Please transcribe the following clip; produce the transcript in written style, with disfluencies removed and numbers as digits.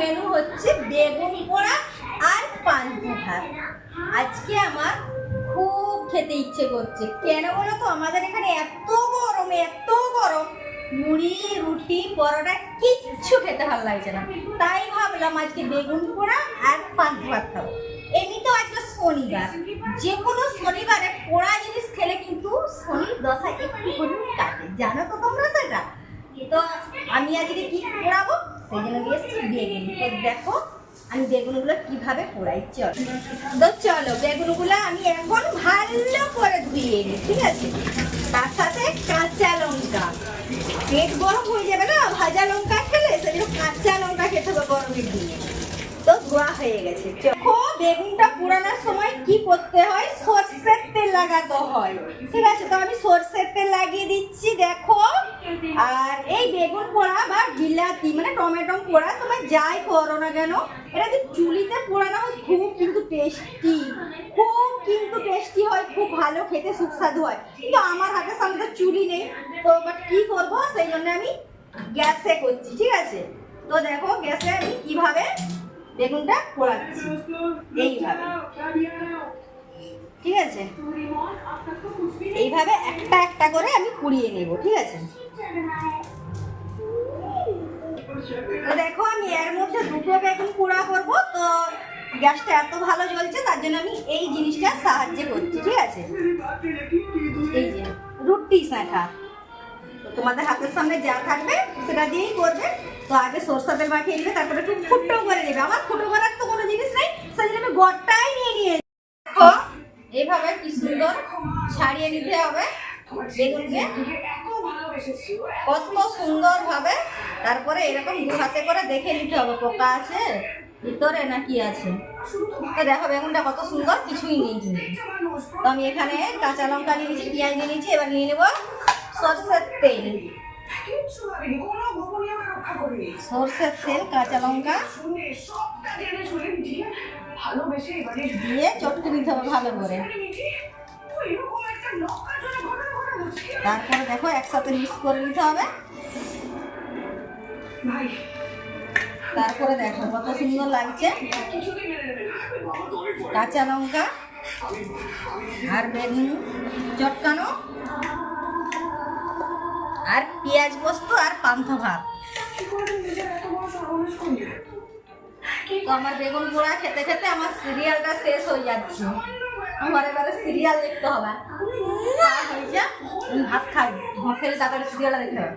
Menu হচ্ছে বেগুন পোড়া আর পান্তা ভাত। আজকে আমার খুব খেতে ইচ্ছে করছে। কেন বলো তো, আমাদের এখানে এত গরম, মুড়ি রুটি পরোটা কিচ্ছু খেতে ভালো লাগছে না। তাই ভাবলাম আজকে বেগুন পোড়া আর পান্তা ভাত খাবো। এমনিতেও আজকে শনিবার, যে কোনো শনিবারে পোড়া জিনিস খেলে কিন্তু শনির দশা একটু করে কাটে, জানো তো তোমরা সেটা। তো আমি আজকে কি পোড়াবো, সেই জন্য এসেছি বেগুন। তো দেখো আমি বেগুনগুলো কিভাবে পোড়াই। চলো বেগুনগুলো আমি এখন ভালো করে ধুয়ে নিই, ঠিক আছে। তার সাথে কাঁচা লঙ্কা, পেট গরম হয়ে যাবে না ভাজা লঙ্কা খেলে, সেগুলো কাঁচা লঙ্কা খেতে হবে গরমের দিনে। তো ধোয়া হয়ে গেছে। দেখো বেগুনটা পোড়ানোর সময় কি করতে হয়, সরষের তেল লাগাতে হয়, ঠিক আছে। তো আমি সরষের তেল লাগিয়ে দিচ্ছি, দেখো। আর এই বেগুন পোড়া বা বিলাতি মানে টমেটো পোড়া তোমার যাই করো না কেন, এটা যদি চুলিতে পোড়ানো হয় খুব কিন্তু টেস্টি হয়, খুব ভালো খেতে সুস্বাদু হয়। কিন্তু আমার হাতের সামনে তো চুলি নেই, তো বাট কি করবো, সেই জন্য আমি গ্যাসে করছি, ঠিক আছে। তো দেখো গ্যাসে আমি কিভাবে বেগুনটা পোড়াচ্ছি, এইভাবে, ঠিক আছে। এইভাবে একটা একটা করে আমি পুড়িয়ে নেব, ঠিক আছে। তো দেখো আমি এর মধ্যে দুটো বেগুন পোড়া করবো, তো গ্যাসটা এত ভালো জ্বলছে, তার জন্য আমি এই জিনিসটা সাহায্য করছি, ঠিক আছে। এই যে রুটি শাঁখা, তোমাদের হাতের সামনে যা থাকবে সেটা দিয়েই করবে। তো আগে সরষা তেল মাখিয়ে নেবে, তারপরে একটু ফুটো করে নেবে। আমার ফুটো করার তো কোনো জিনিস নেই, সেই জন্য আমি গোটাই নিয়ে দেখো এইভাবে কি সুন্দর ছাড়িয়ে নিতে হবে বেগুনকে, কত সুন্দর ভাবে। তারপরে এরকম দু হাতে করে দেখে নিতে হবে পোকা আছে ভিতরে না কি আছে। তো দেখো বেগুনটা কত সুন্দর, কিছুই নেই কিন্তু। তো আমি এখানে কাঁচা লঙ্কা নিয়ে নিয়েছি, পেঁয়াজ নিয়ে নিয়েছি, এবার নিয়ে নেবো সরষের তেল। সরষের তেল, কাঁচা লঙ্কা দিয়ে চটকে নিতে হবে ভালো করে। তারপরে দেখো একসাথে মিক্স করে নিতে হবে। তারপরে দেখো কত সুন্দর লাগছে, কাঁচা লঙ্কা আর বেগুন চটকানো আর পেঁয়াজ পোস্ত আর পান্তা ভাত। তো আমার বেগুন পোড়া খেতে খেতে আমার সিরিয়ালটা শেষ হয়ে যাচ্ছে। আমার এবারে সিরিয়াল দেখতে হবে, ভাত খাই, খেলে তারপরে সিরিয়ালটা দেখতে হবে।